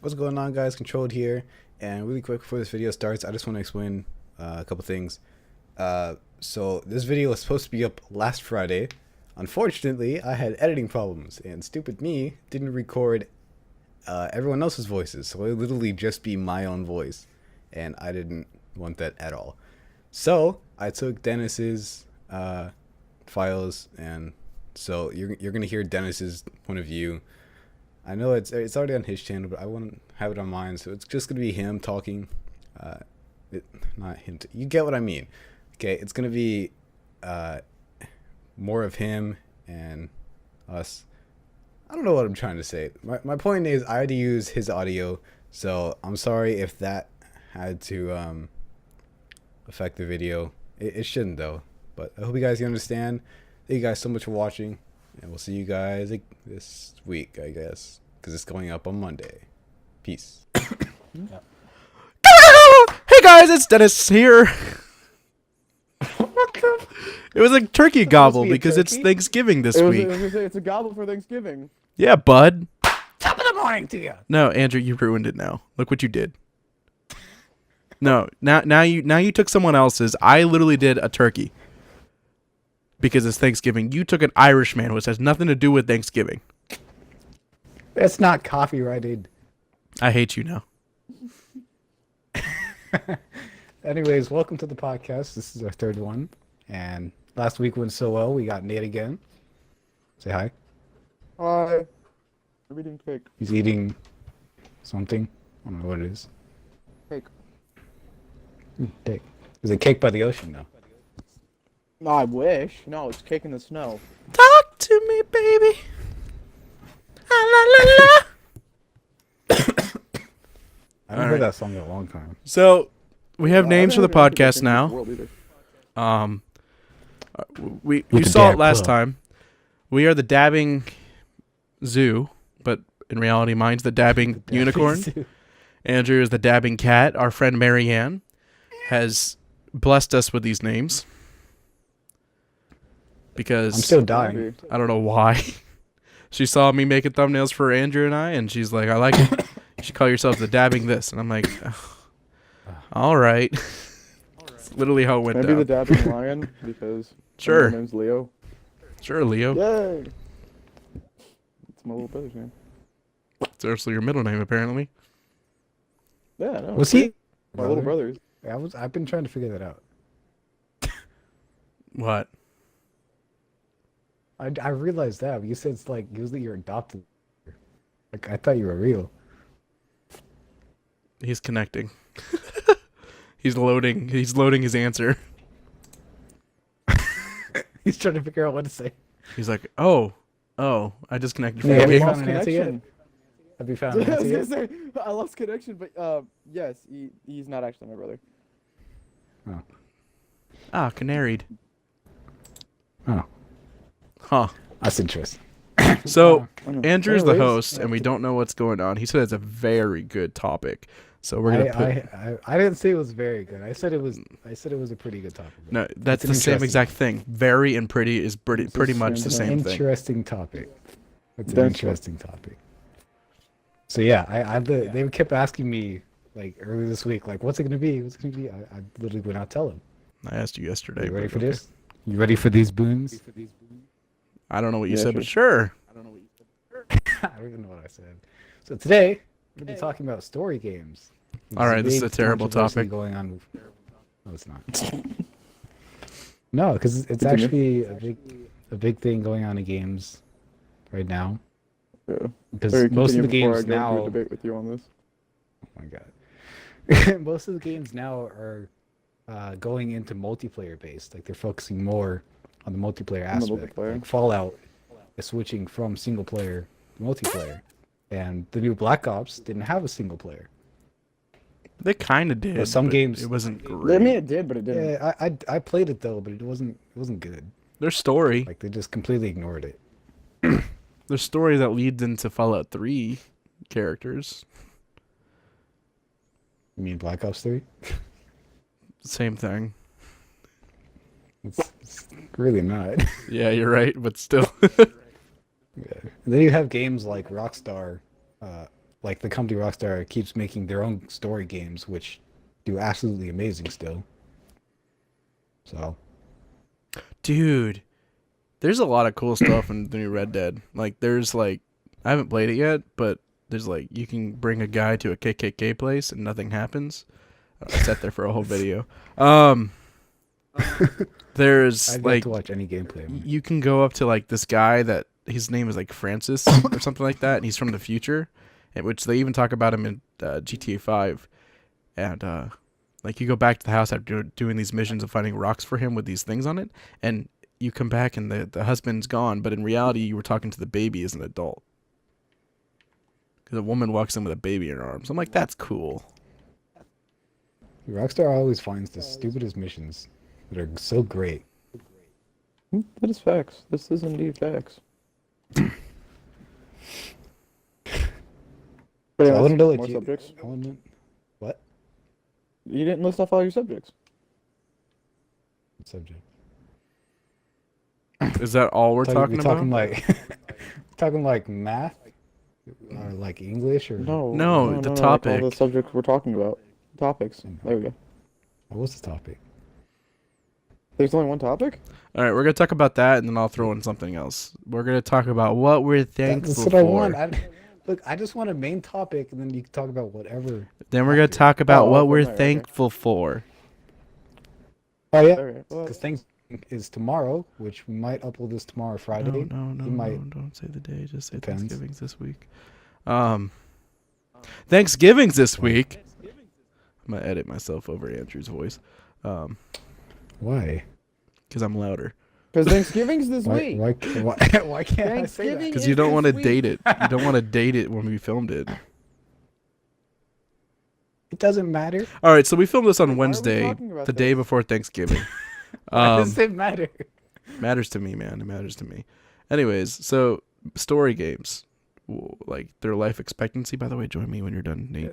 What's going on, guys? Controlled here, and really quick before this video starts, I just want to explain a couple things. So this video was supposed to be up last Friday. Unfortunately, I had editing problems, and stupid me didn't record everyone else's voices, so it would literally just be my own voice, and I didn't want that at all. So I took Dennis's files, and so you're gonna hear Dennis's point of view. I know it's already on his channel, but I want to have it on mine, so it's just gonna be him talking. Uh, Not him. You get what I mean? Okay, it's gonna be more of him and us. I don't know what I'm trying to say. My point is, I had to use his audio, so I'm sorry if that had to affect the video. It shouldn't though. But I hope you guys can understand. Thank you guys so much for watching, and we'll see you guys this week, I guess, because it's going up on Monday. Peace. Yeah. Hey guys, it's Dennis here. It was a turkey gobble because it's Thanksgiving this week. It's a gobble for Thanksgiving. Yeah, bud. Top of the morning to you. No, Andrew, you ruined it now. Look what you did. No, now you took someone else's. I literally did a turkey because it's Thanksgiving. You took an Irishman, which has nothing to do with Thanksgiving. That's not copyrighted. I hate you now. Anyways, welcome to the podcast. This is our third one, and last week went so well. We got Nate again. Say hi. Hi. I'm eating cake. He's eating something. I don't know what it is. Cake. Cake. Is it cake by the ocean though? No, I wish. No, it's cake in the snow. Talk to me, baby. La la la. I haven't heard that song in a long time. So, we have names for the I haven't heard podcast anything now. in this world either. You the saw it dab last club. time. We are the dabbing zoo, but in reality, mine's the dabbing unicorn. Andrew is the dabbing cat. Our friend Marianne has blessed us with these names because I'm still dying. I don't know why. She saw me making thumbnails for Andrew and I, and she's like, "I like it. You should call yourselves the dabbing this." And I'm like, "All right." It's literally how it went Maybe down. the dabbing lion because Sure. my name's Leo. Sure, Leo. Yay! It's my little brother's name. It's also your middle name, apparently. Yeah, no. Was he? My little brother's. I've been trying to figure that out. What? I realized that. You said it's like usually you're adopted. Like I thought you were real. He's connecting. He's loading his answer. He's trying to figure out what to say. He's like, oh, I just connected Yeah, from we you. found lost an answer yet? connection. Have you found an I was answer gonna yet? say I lost connection, but yes, he's not actually my brother. Ah, canaried. Oh, Huh. that's interesting. So, I know. Andrew's the Anyways, host, and we don't know what's going on. He said it's a very good topic. So we're gonna put... I didn't say it was very good. I said it was a pretty good topic. No, that's an the same interesting- exact thing. Very and pretty is pretty much the It's same an thing. interesting topic. It's an That's interesting topic. So yeah, they kept asking me like earlier this week, like, what's it gonna be? What's it gonna be? I literally would not tell them. I asked you yesterday. You ready but for okay. this? You ready for these boons? I don't know what you Yeah, said, sure. but sure. I don't even know what I said. So today we're gonna be talking about story games. All right, this is big a terrible controversy topic. going on. No, it's not. No, because it's Continue. actually a big thing going on in games right now. Yeah. Because Sorry, most of the continue before games I go into now. a debate with you on this. Oh my god. Most of the games now are going into multiplayer based. Like they're focusing more on the multiplayer On the aspect. multiplayer. Like Fallout is switching from single player to multiplayer. And the new Black Ops didn't have a single player. They kind of did. But some but games- it wasn't I great. mean, it did, but it didn't. Yeah, I played it though, but it wasn't good. Their story, Like they just completely ignored it. their story that leads into Fallout 3 characters. You mean Black Ops 3? Same thing. It's really not. Yeah, you're right, but still. Yeah. And then you have games like Rockstar like the company Rockstar keeps making their own story games, which do absolutely amazing still. So Dude, there's a lot of cool stuff in the new Red Dead. Like, there's like, I haven't played it yet, but there's like, you can bring a guy to a KKK place and nothing happens. I sat there for a whole video. There's I'd like like, to watch any gameplay. On it. you can go up to like this guy that his name is like Francis or something like that, and he's from the future, in which they even talk about him in GTA 5. And like, you go back to the house after doing these missions of finding rocks for him with these things on it, and you come back and the husband's gone, but in reality you were talking to the baby as an adult. Because a woman walks in with a baby in her arms. I'm like, that's cool. Rockstar always finds the stupidest missions that are so great. That is facts. This is indeed facts. But So I anyways, want to know what more you. subjects. I want to. What You didn't list off all your subjects. subject? Is that all we're talking we about? talking like talking like math or like English or No, the like topic. all the subjects we're talking about. Topics. There we go. what's the topic? There's only one topic? All right, we're gonna talk about that, and then I'll throw in something else. We're gonna talk about what we're thankful That's what for. I want. Look, I just want a main topic, and then you can talk about whatever. Then we're gonna talk about Oh, what okay, we're okay. thankful for. Oh yeah, Okay. Well, because Thanksgiving is tomorrow, which we might upload this tomorrow, Friday. No, You might- don't say the day. Just say Depends. Thanksgiving's this week. Thanksgiving's this week. I'm gonna edit myself over Andrew's voice, Why? because I'm louder. because Thanksgiving's this Why? week. Why can't I say that? Thanksgiving Because is you don't this want to week. date it. You don't want to date it when we filmed it. It doesn't matter. All right, so we filmed this Why on are we Wednesday, talking about the day this? before Thanksgiving. Why does it matter? Matters to me, man. It matters to me. Anyways, so story games, like their life expectancy. By the way, join me when you're done, Nate.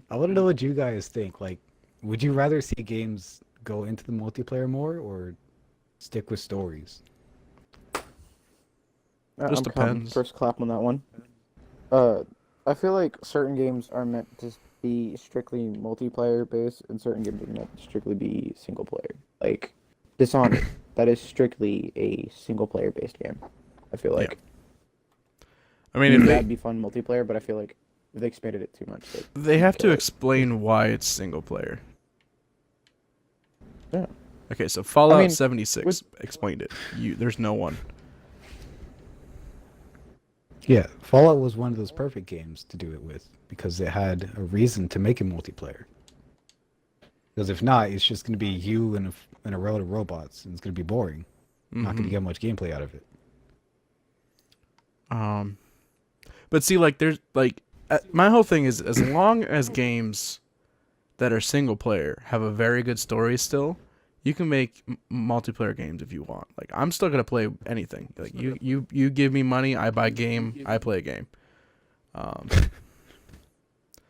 I want to know what you guys think. Like, would you rather see games go into the multiplayer more or stick with stories? Just I'm calm. depends. First clap on that one. I feel like certain games are meant to be strictly multiplayer based, and certain games are meant to strictly be single player. Like Dishonored, that is strictly a single player based game. I feel like I mean, if they, that'd be fun multiplayer, but I feel like if they expanded it too much, they have to kill it. explain why it's single player. Yeah. Okay, so Fallout mean, 76 explained it. There's no one. Yeah, Fallout was one of those perfect games to do it with because it had a reason to make it multiplayer. Because if not, it's just going to be you and a row of robots, and it's going to be boring. Not going to get much gameplay out of it. But see, like, there's like, my whole thing is, as long as games that are single player have a very good story still, you can make multiplayer games if you want. Like, I'm still gonna play anything. Like, you give me money, I buy game, I play a game.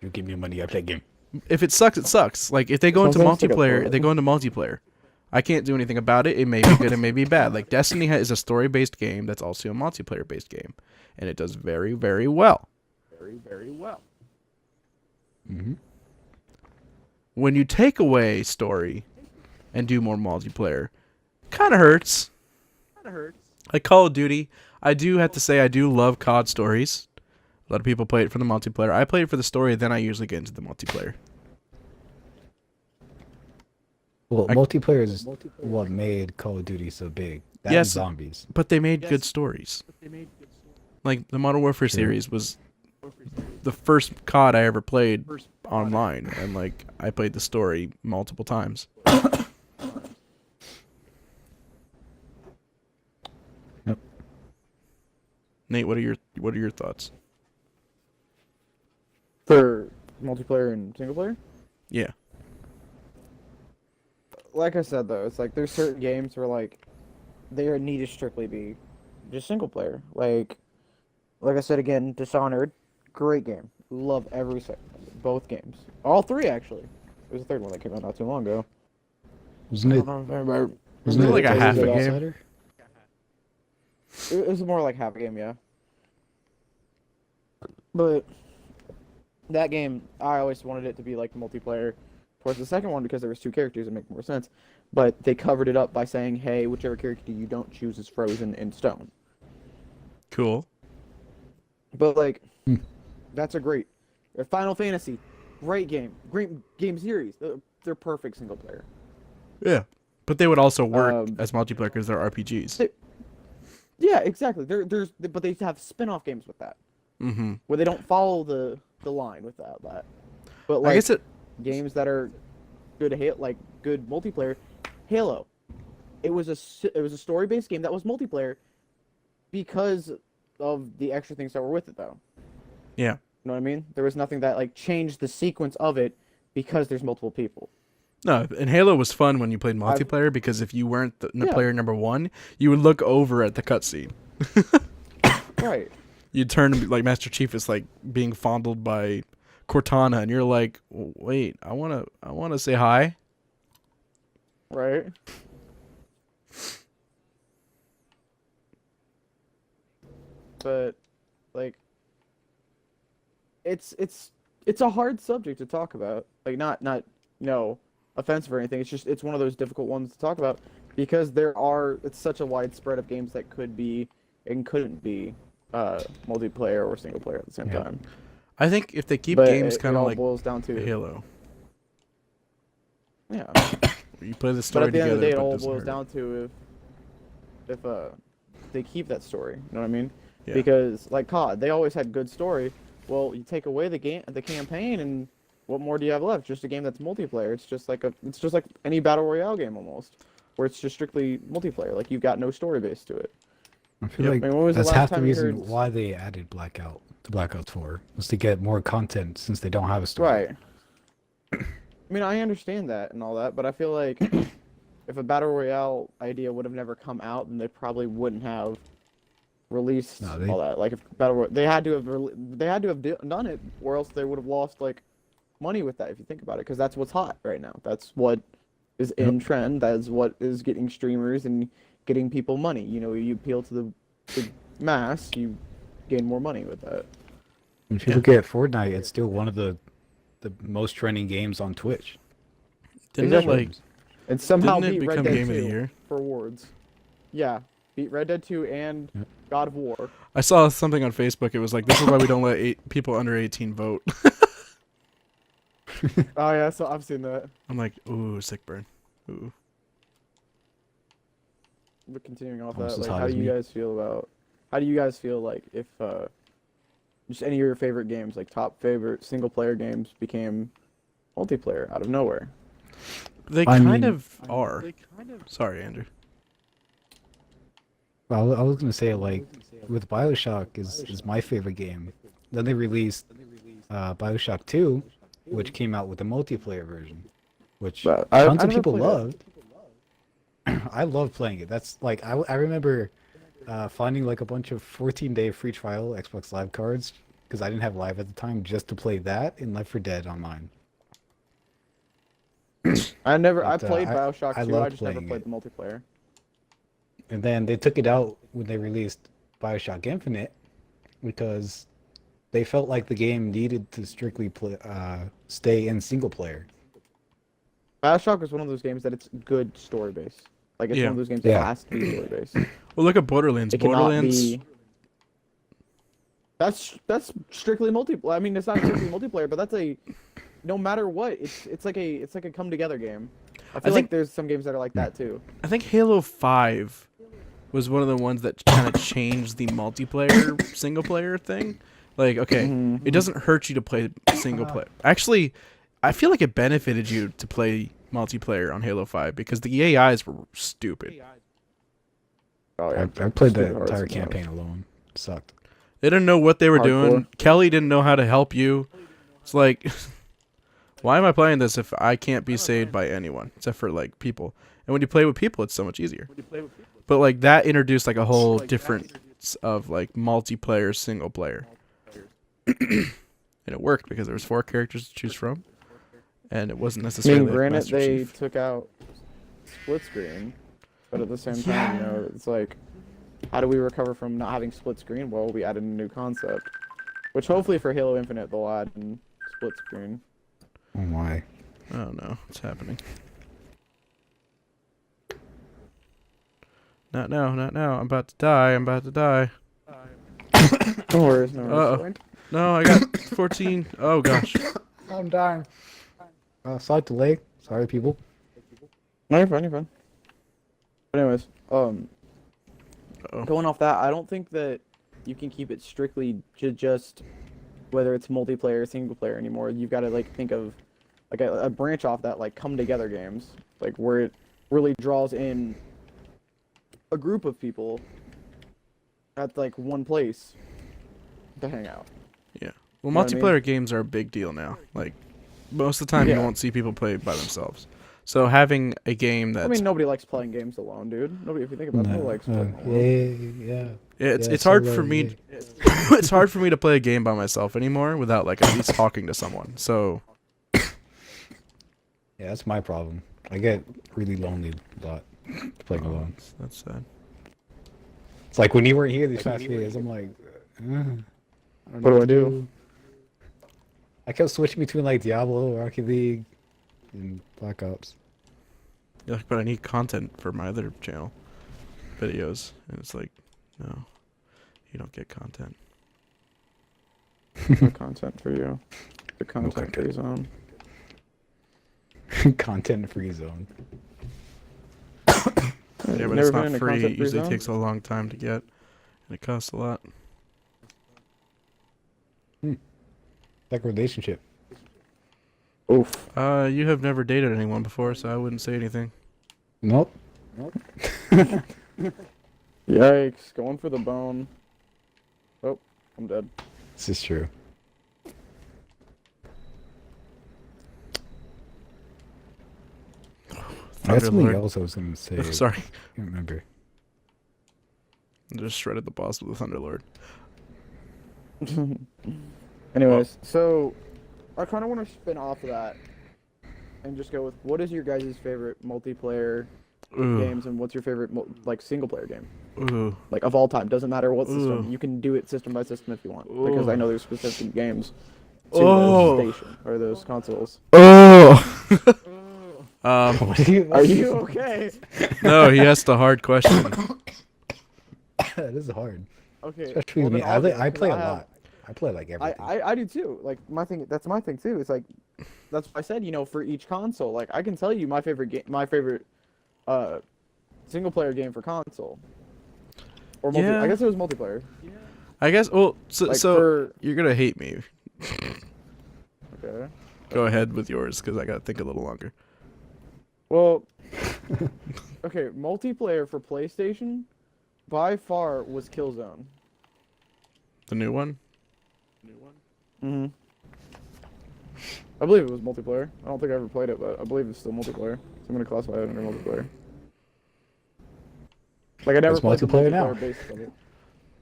You give me money, I play a game. If it sucks, it sucks. Like, if they go into Sometimes you gotta multiplayer, play. they go into multiplayer. I can't do anything about it. It may be good, it may be bad. Like, Destiny is a story-based game that's also a multiplayer-based game, and it does very, very well. Very, very well. Mm-hmm. When you take away story and do more multiplayer, kind of hurts. Like Call of Duty, I do have to say I do love COD stories. A lot of people play it for the multiplayer. I play it for the story, then I usually get into the multiplayer. Well, multiplayer is what made Call of Duty so big. That and Yes. zombies. But they made good stories. Like, the Modern Warfare True. series was the first COD I ever played online, and like, I played the story multiple times. Yep. Nate, what are your thoughts? For multiplayer and single player? Yeah. Like I said though, it's like there's certain games where like they need to strictly be just single player. Like I said again, Dishonored, great game. Love every both games. All three actually. There's a third one that came out not too long ago. Wasn't I it? don't know if anybody Wasn't it like a half a Desert game? Outsider? It was more like half a game, yeah. But that game, I always wanted it to be like multiplayer towards the second one because there was two characters that make more sense. But they covered it up by saying, hey, whichever character you don't choose is frozen in stone. Cool. But like, that's a great. Final Fantasy, great game series. They're perfect single player. Yeah, but they would also work as multiplayer because they're RPGs. Yeah, exactly. But they have spin-off games with that. Mm-hmm. Where they don't follow the line with that. But like I guess games that are good like good multiplayer, Halo. It was a story-based game that was multiplayer because of the extra things that were with it though. Yeah. You know what I mean? There was nothing that like changed the sequence of it because there's multiple people. No, and Halo was fun when you played multiplayer because if you weren't player number one, you would look over at the cutscene. Right. You'd turn like Master Chief is like being fondled by Cortana, and you're like, wait, I wanna say hi. Right. But like, it's a hard subject to talk about. Like not offensive or anything. It's one of those difficult ones to talk about because it's such a wide spread of games that could be and couldn't be multiplayer or single player at the same time. I think if they keep But games kind of like boils down to Halo, yeah. you play the But story at the end of the day, it together, but all doesn't boils hurt. down to if they keep that story. You know what I mean? Yeah. Because like COD, they always had good story. Well, you take away the campaign, and what more do you have left? Just a game that's multiplayer. It's just like any battle royale game almost, where it's just strictly multiplayer. Like you've got no story base to it. I feel like I mean, when was the that's last half the time you reason heard- why they added Blackout to Black Ops 4 was to get more content since they don't have a story. Right. I mean, I understand that and all that, but I feel like if a battle royale idea would have never come out, then they probably wouldn't have released all that. Like if they had to have done it, or else they would have lost like money with that. If you think about it, because that's what's hot right now. That's what is in trend. That's what is getting streamers and getting people money. You know, you appeal to the mass, you gain more money with that. If you look at Fortnite, it's still one of the most trending games on Twitch. Didn't Exactly. it like? And somehow Didn't it beat Red become Dead Game 2 of the Year? for awards. Yeah, beat Red Dead 2 and God of War. I saw something on Facebook. It was like, this is why we don't let people under 18 vote. Oh yeah, so I've seen that. I'm like, ooh, sick burn. Ooh. But continuing off Almost that, as like, hot how as do you me. guys feel about? How do you guys feel like if just any of your favorite games, like top favorite single player games, became multiplayer out of nowhere? They I kind mean- of are. Sorry, Andrew. Well, I was gonna say like with BioShock is my favorite game. Then they released BioShock 2, which came out with a multiplayer version, which But tons I of never people played it. loved. I love playing it. That's like I remember finding like a bunch of 14-day free trial Xbox Live cards because I didn't have Live at the time just to play that in Left 4 Dead Online. I But, played I BioShock 2. I loved just never playing played it. the multiplayer. And then they took it out when they released BioShock Infinite because they felt like the game needed to strictly stay in single player. BioShock is one of those games that it's good story base. Like it's Yeah. one of those games Yeah. that has to be story based. Well, look at Borderlands. It cannot Borderlands. be. That's strictly multiplayer. I mean, it's not strictly multiplayer, but that's no matter what, it's like a come together game. I feel think- like there's some games that are like that too. I think Halo 5 was one of the ones that kind of changed the multiplayer single player thing. Like, okay, it doesn't hurt you to play single player. Actually, I feel like it benefited you to play multiplayer on Halo 5 because the AIs were stupid. Oh I played the Stupid hard entire sometimes. campaign alone. It sucked. They didn't know what they were doing. Hardcore. Kelly didn't know how to help you. It's like, why am I playing this if I can't be saved by anyone except for like people? And when you play with people, it's so much easier. But like that introduced like a whole different of like multiplayer, single player, and it worked because there was 4 characters to choose from, and it wasn't I necessarily. mean, like granted, Master they Chief. took out split screen, but at the same time, you know, it's like, how do we recover from not having split screen? Well, we added a new concept. Which hopefully for Halo Infinite they'll add in split screen. Oh my. Oh no, what's happening? Not now, not now. I'm about to die. I'm about to die. No worries, no worries. Uh-oh. No, I got 14. Oh gosh. I'm dying. Slight delay. Sorry, people. No, you're fine, you're fine. But anyways, Uh-oh. going off that, I don't think that you can keep it strictly to just whether it's multiplayer or single player anymore. You've got to like think of like a branch off that, like come together games, like where it really draws in a group of people at like one place to hang out. Yeah. Well, know what I multiplayer mean? games are a big deal now. Like most of the time, you Yeah. won't see people play by themselves. So having a game that's I mean, nobody likes playing games alone, dude. Nobody, if you think about it, nobody likes playing alone. Yeah. it's hard for me. It's hard for me to play a game by myself anymore without like at least talking to someone. So Yeah, that's my problem. I get really lonely a lot playing alone. that's sad. It's like when you weren't here these past few days, I'm like, I don't know What do I to do? I kept switching between like Diablo, Rocket League, and Black Ops. You're like, but I need content for my other channel videos, and it's like, no, you don't get content. No content for you. The content free zone. Content free zone. Yeah, but Never it's been not in a free. It content-free usually zone? takes a long time to get, and it costs a lot. Like a relationship. Oof. You have never dated anyone before, so I wouldn't say anything. Nope. Yikes. Going for the bone. Oh, I'm dead. This is true. That's something Thunderlord. else I was gonna say. Sorry, I can't remember. I just shredded the boss with the Thunderlord. Anyways, so I kind of want to spin off of that and just go with what is your guys' favorite multiplayer Ooh, games and what's your favorite like single player game? ooh, Like of all time, doesn't matter what system. Ooh. You can do it system by system if you want, because I know there's specific games to Oh. those station or those consoles. oh. What are you? Are you okay? No, he asked a hard question. This is hard. Okay. Especially well, me. then I'll do it, I 'cause play a have- lot. I play like everything. I do too. Like my thing, that's my thing too. It's like that's what I said. You know, for each console, like I can tell you my favorite game, my favorite single player game for console. Or multi. Yeah. I guess it was multiplayer. I guess. Well, so, Like so for you're gonna hate me. okay. Go ahead with yours, because I gotta think a little longer. Well, okay, multiplayer for PlayStation, by far was Killzone. The new one. Mm-hmm. I believe it was multiplayer. I don't think I ever played it, but I believe it's still multiplayer. So I'm gonna classify it under multiplayer. Like I never It's played the multiplayer now. multiplayer basis of it.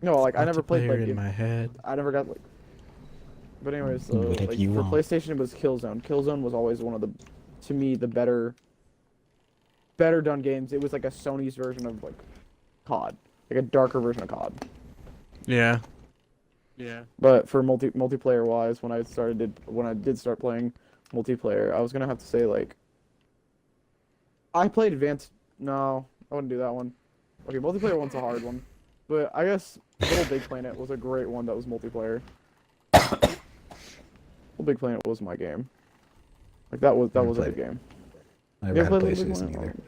No, like I never played Multiplayer like in my head. I never got like. But anyways, so Whatever like you for want. PlayStation it was Killzone. Killzone was always one of the, to me, the better done games. It was like a Sony's version of like COD, like a darker version of COD. Yeah. But for multiplayer wise, when I did start playing multiplayer, I was gonna have to say like I played Advanced. No, I wouldn't do that one. Okay, multiplayer one's a hard one, but I guess Little Big Planet was a great one that was multiplayer. Little Big Planet was my game. Like that was Never a played good game. I You never had a ever played Little Big PlayStation Planet? either.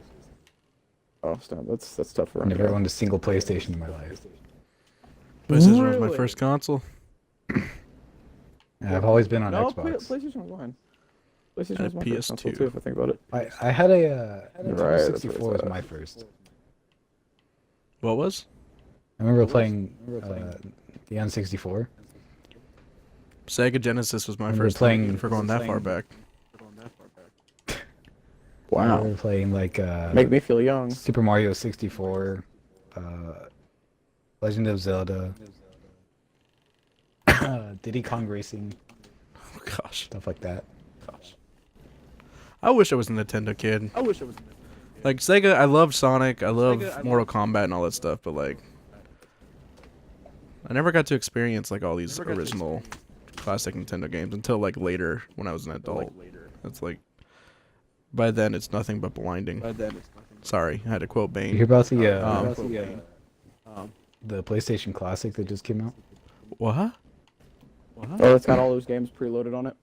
Oh, snap, that's tough for I never owned a single PlayStation in my life. PlayStation was my Really? first console. And I've always been on No, Xbox. PlayStation was mine. PlayStation had was a my first console PS2. too, if I think about it. I had a Right, that's what 64 was it's my at. first. What was? I remember playing the N64. Sega Genesis was my Remember first playing- thing, for going that far playing- back. I Wow, remember playing like make me feel young. Super Mario 64, Legend of Zelda, Diddy Kong Racing, Oh, gosh. stuff like that. I wish I was a Nintendo kid. I wish it was. Like Sega, I loved Sonic, I loved Mortal Kombat and all that stuff, but like I never got to experience like all these original classic Nintendo games until like later when I was an adult. It's like by then it's nothing but blinding. Sorry, I had to quote You Bane. hear about the PlayStation Classic that just came out? What? Oh, it's got all those games preloaded on it.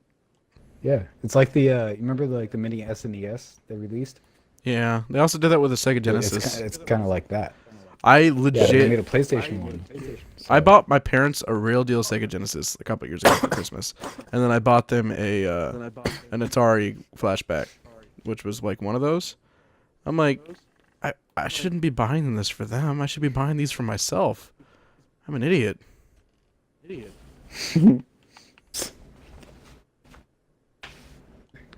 Yeah, it's like the you remember the mini SNES they released? Yeah, they also did that with the Sega It's Genesis. it's kind of like that. I Yeah, they legit, made a PlayStation one. I bought my parents a real deal Sega Genesis a couple years ago for Christmas, and then I bought them an Atari flashback, which was like one of those. I'm like, I shouldn't be buying this for them. I should be buying these for myself. I'm an idiot.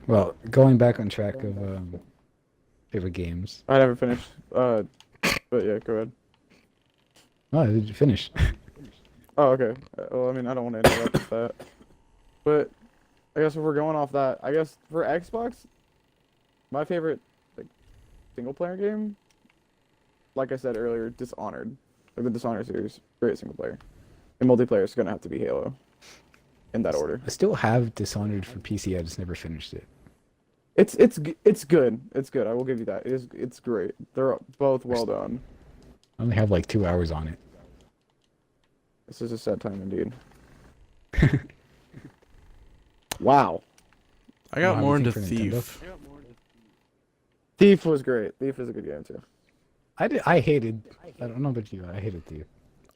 Well, going back on track of favorite games. I never finished. But yeah, go ahead. Oh, did you finish? Oh, okay. Well, I mean, I don't want to interrupt that. But I guess if we're going off that, I guess for Xbox, my favorite like single player game, like I said earlier, Dishonored. Like the Dishonored series, great single player. And multiplayer is gonna have to be Halo. In that order. I still have Dishonored for PC. I just never finished it. It's good. It's good. I will give you that. It's great. They're both well done. I only have like 2 hours on it. This is a sad time indeed. Wow. I got Wow, more you into think for Nintendo? Thief. Thief was great. Thief is a good game too. I hated. I don't know about you. I hated Thief.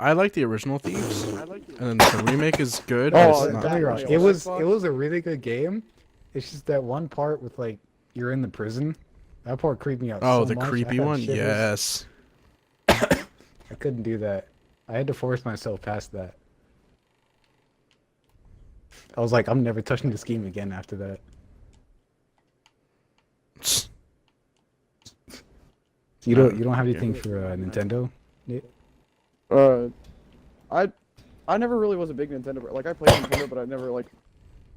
I like the original Thieves, and then the remake is good. Oh, but it's don't not- get me wrong. It was a really good game. It's just that one part with like you're in the prison. That part creeped me out. Oh, so the much. I creepy had one? shivers. Yes. I couldn't do that. I had to force myself past that. I was like, I'm never touching this game again after that. You don't have anything for Nintendo? Nate? I never really was a big Nintendo. Like I played Nintendo, but I never like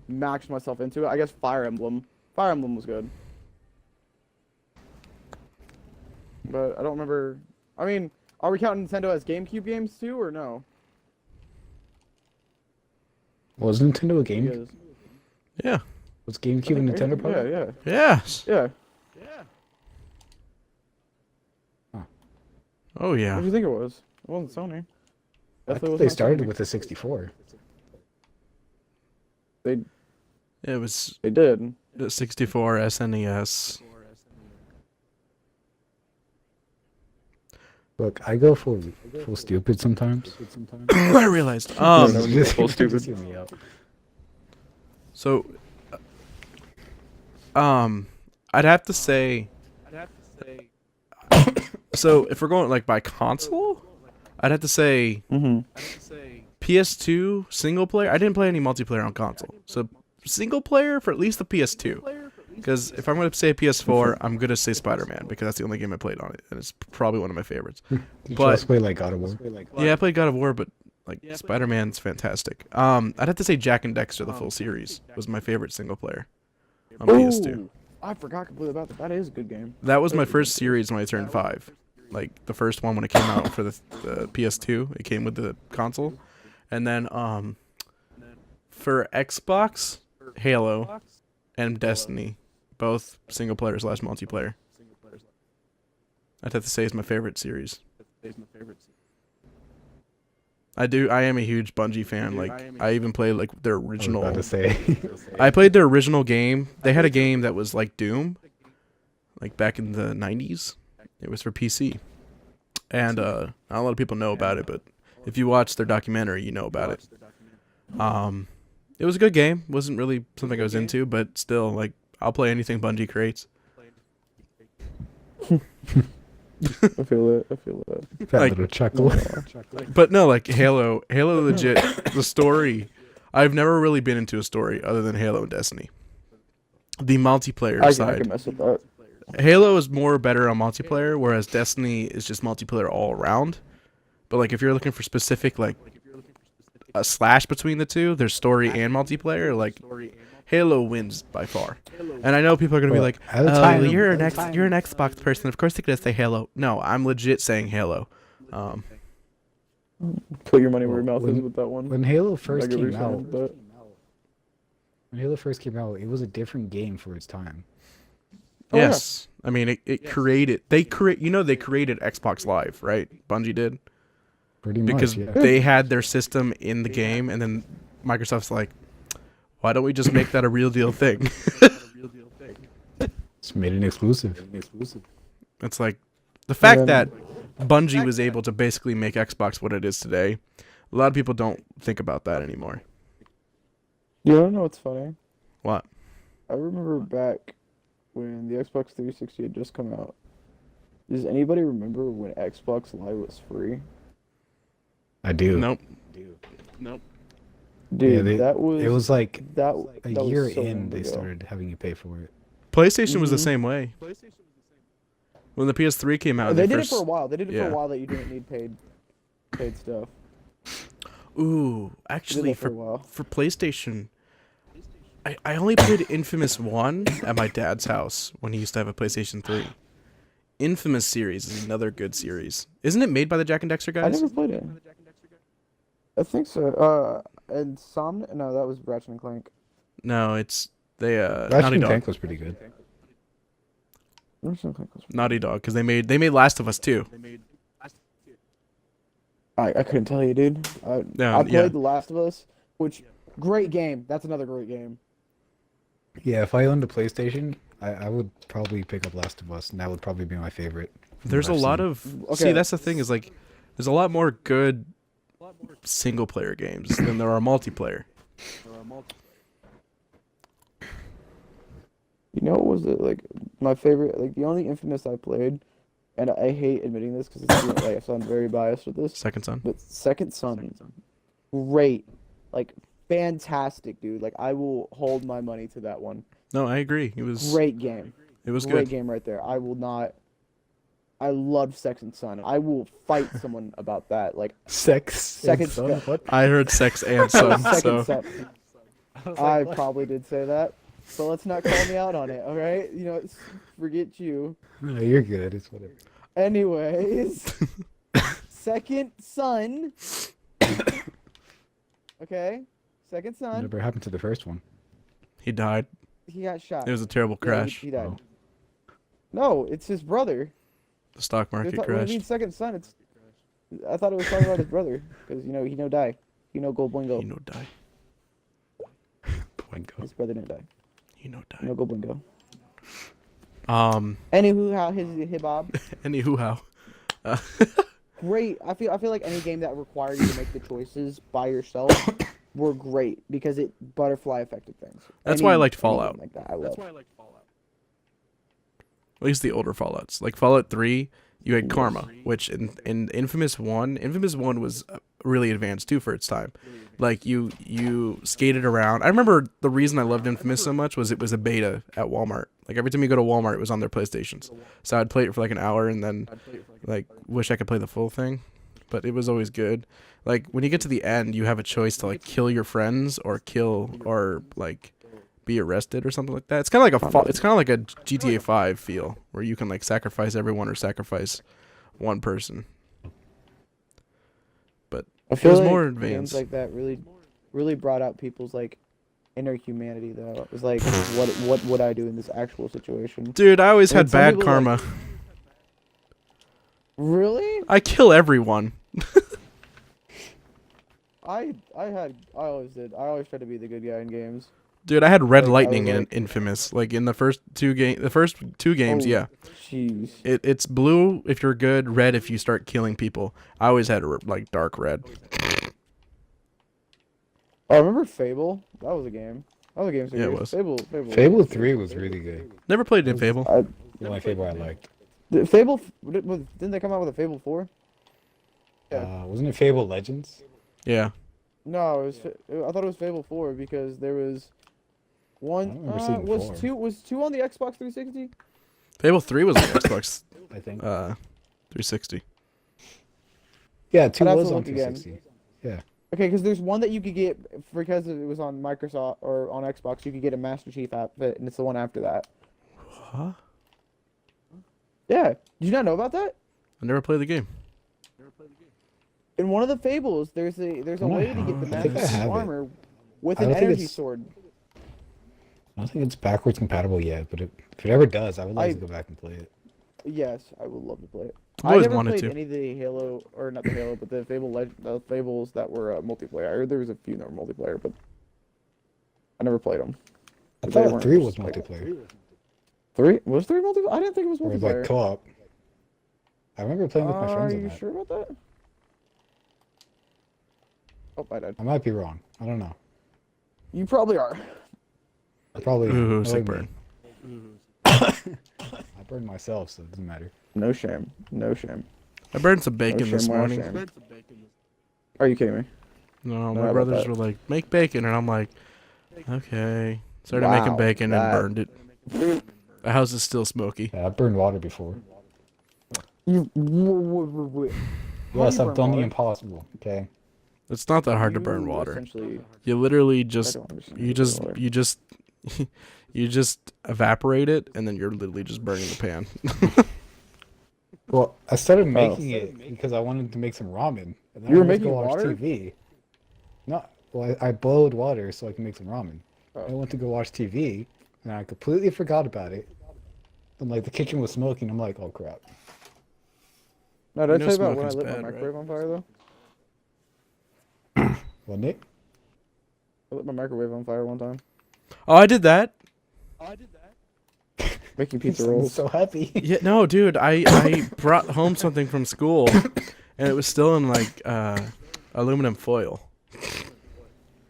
maxed myself into it. I guess Fire Emblem. Fire Emblem was good. But I don't remember. I mean, are we counting Nintendo as GameCube games too, or no? Was Nintendo a game? Because- Yeah. Was GameCube a Nintendo product? Yeah, Yes. yeah. Oh What yeah. do you think it was? It wasn't Sony. I Definitely thought was they not started Sony. with a 64. It was They did. the 64 SNES. Look, I go full stupid sometimes. I realized. Just full stupid. hear me out. So, I'd have to say. So if we're going like by console, I'd have to say PS2 single player. I didn't play any multiplayer on console, so single player for at least the PS2. Because if I'm going to say PS4, I'm going to say Spider-Man because that's the only game I played on it, and it's probably one of my favorites. Did you But- also play like God of War? Yeah, I played God of War, but like Spider-Man's fantastic. I'd have to say Jack and Dexter, the full series, was my favorite single player on PS2. Ooh, I forgot completely about that. That is a good game. That was my first series when I turned 5. Like the first one when it came out for the PS2, it came with the console, and then for Xbox, Halo, and Destiny, both single player / multiplayer. I'd have to say is my favorite series. I am a huge Bungie fan. Like I even played like their I was original. about to say. I played their original game. They had a game that was like Doom, like back in the 90s. It was for PC. And not a lot of people know about it, but if you watch their documentary, you know about it. It was a good game. Wasn't really something I was into, but still, like, I'll play anything Bungie creates. I feel it. That Like- little chuckle. But no, like Halo legit, the story. I've never really been into a story other than Halo and Destiny. The multiplayer I side. can mess with that. Halo is more better on multiplayer, whereas Destiny is just multiplayer all around. But like if you're looking for specific like a slash between the two, there's story and multiplayer, like Halo wins by far. And I know people are gonna be Well, like, at the "Oh, time- you're an Xbox person. Of course they're gonna say Halo." No, I'm legit saying Halo. Put your money where your mouth is When- with that one. When Halo I first get what came you're saying, out, but when Halo first came out, it was a different game for its time. Oh, yeah. Yes. I mean, it created, they created Xbox Live, right? Bungie did. Pretty Because much, yeah. they had their system in the game, and then Microsoft's like, why don't we just make that a real deal thing? It's made an exclusive. It's like, the fact And that Bungie was able to basically make Xbox what it is today, a lot of people don't think about that anymore. You don't know what's funny? What? I remember back when the Xbox 360 had just come out. Does anybody remember when Xbox Live was free? I do. Nope. Dude, Yeah, that was It was like that a that was year so in long they ago. started having you pay for it. PlayStation was the Mhm. same way. When the PS3 came out, They they did first... it for a while. They did it for yeah. a while that you didn't need paid stuff. Ooh, They did actually, that for a while. for PlayStation, I only played Infamous 1 at my dad's house when he used to have a PlayStation 3. Infamous series is another good series. Isn't it made by the Jack and Dexter I guys? never played it. I think so. And No, that was Ratchet and Clank. No, it's they Ratchet Naughty and Dog. Clank was pretty good. Ratchet and Clank was. Naughty Dog, because they made Last of Us 2. I couldn't tell you, dude. No, I played yeah. The Last of Us, which great game. That's another great game. Yeah, if I owned a PlayStation, I would probably pick up Last of Us, and that would probably be my favorite. from There's a what I've lot seen. of see. Okay. That's the thing is like, there's a lot more good single player games than there are multiplayer. You know what was it like my favorite? Like the only Infamous I played, and I hate admitting this because it's like I sound very biased with this, Second Son. but Second Son, great, like fantastic, dude. Like I will hold my money to that one. No, I agree. It was Great game. It was Great good. game right there. I will not. I loved Second Son. I will fight someone about that. Like Second Son. Son? What? I heard Sex and Son. Second So Son. was I like, what? probably did say that, so let's not call me out on it. All right, you know, forget you. No, you're good. It's whatever. Anyways, Second Son. Okay, Second Son. Whatever happened to the first one? he died. He got shot. It was a terrible Yeah, crash. he died. Oh. No, it's his brother. The stock market What do you mean crashed. Second Son? It's. I thought it was talking about his brother, because he no die. Go Blingo. He no die. Boingo. His brother didn't die. He no die. Go Blingo. Um. Anywho, how his Bob. Anywho, how? Great. I feel like any game that required you to make the choices by yourself were great because it butterfly affected things. That's why I liked Any game Fallout. like that, I love. At least the older Fallouts. Like Fallout 3, you had Karma, which in Infamous 1 was really advanced too for its time. Like you skated around. I remember the reason I loved Infamous so much was it was a beta at Walmart. Like every time you go to Walmart, it was on their PlayStations. So I'd play it for like an hour and then like wish I could play the full thing, but it was always good. Like when you get to the end, you have a choice to like kill your friends or like be arrested or something like that. It's kind of like it's kind of like a GTA 5 feel where you can like sacrifice everyone or sacrifice one person. But I it feel was like more games advanced. like that really brought out people's like inner humanity though. It was like what would I do in this actual situation? Dude, I always And had some bad people, karma. like- Really? I kill everyone. I always did. I always tried to be the good guy in games. Dude, I had red Like, I lightning was in like- Infamous. Like in the first two games, Oh, yeah. Jeez. It's blue if you're good, red if you start killing people. I always had like dark red. Oh, remember Fable? That was a game. That was a game Yeah, it series. was. Fable 3 was really good. Never played in Fable. My Fable I liked. Didn't they come out with a Fable 4? Yeah. Wasn't it Fable Legends? Yeah. No, I thought it was Fable 4 because there was one. I don't remember seeing 4. Was 2 on the Xbox 360? Fable 3 was on Xbox I think. 360. Yeah, 2 I'd have to was on look again. 360. Yeah. Okay, because there's one that you could get because it was on Microsoft or on Xbox. You could get a Master Chief outfit, and it's the one after that. Huh? Yeah, did you not know about that? I never played the game. In one of the Fables, there's a way to get the I think I Master Chief have it. armor with I an don't think energy it's- sword. don't think it's backwards compatible yet, but if it ever does, I would like to go back and play it. Yes, I would love to play it. I've always I never wanted played to. any of the Halo, or not the Halo, but the the Fables that were multiplayer. I heard there was a few that were multiplayer, but I never played them. I They thought weren't 3 was just like- multiplayer. 3? Was 3 multiplayer? I didn't think it was Or multiplayer. like co-op. I remember playing with my friends Are on you that. sure about that? Oh, I died. I might be wrong. I don't know. You probably are. I probably Ooh, I sick like burn. I burned myself, so it doesn't matter. No shame. No shame. I burned some bacon shame, this no morning. shame. Are you kidding me? No, No, my how about brothers that? were like, make bacon, and I'm like, okay. Started making Wow, bacon and that- burned it. The house is still smoky. Yeah, I've burned water before. You. Wait. Yes, How do you I've done burn the water? impossible. Okay. It's not that hard to burn You water. essentially- You literally I just, don't understand you how just, burn water. you just, you just evaporate it, and then you're literally just burning the pan. Well, I started making it because I wanted to make some ramen. And then You were I went to making go watch water? TV. No, well, I boiled water so I can make some ramen. Oh. I went to go watch TV, and I completely forgot about it. And like the kitchen was smoking. I'm like, oh crap. No, did I know tell you about when I smoking's lit bad, my right? microwave on fire though? Well, Nick, I lit my microwave on fire one time, Oh, I did that. making you pizza sound rolls. so happy. Yeah, no, dude, I brought home something from school, and it was still in like aluminum foil,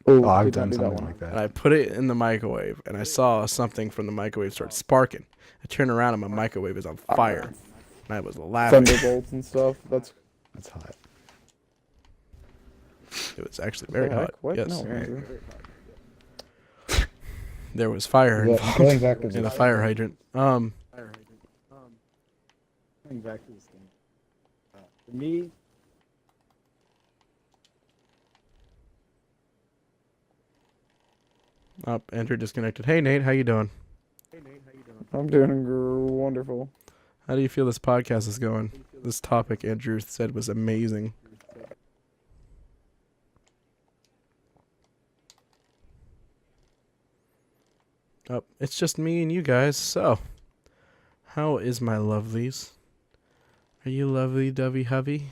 Oh, Oh, I've did not done do that something one. like and that. I put it in the microwave, and I saw something from the microwave start sparking. I turn around, and my microwave is on fire, and I was laughing. Thunderbolts and stuff. That's That's hot. It was actually what very the hot. heck? What? Yes, No, Andrew. there was fire Well, involved going back to in the this, fire hydrant. going back to this thing. For me, Oh, Andrew disconnected. Hey, Nate, how you doing? I'm doing wonderful. How do you feel this podcast is going? This topic Andrew said was amazing. Oh, it's just me and you guys. So, how is my lovelies? Are you lovely, dovey, hovey?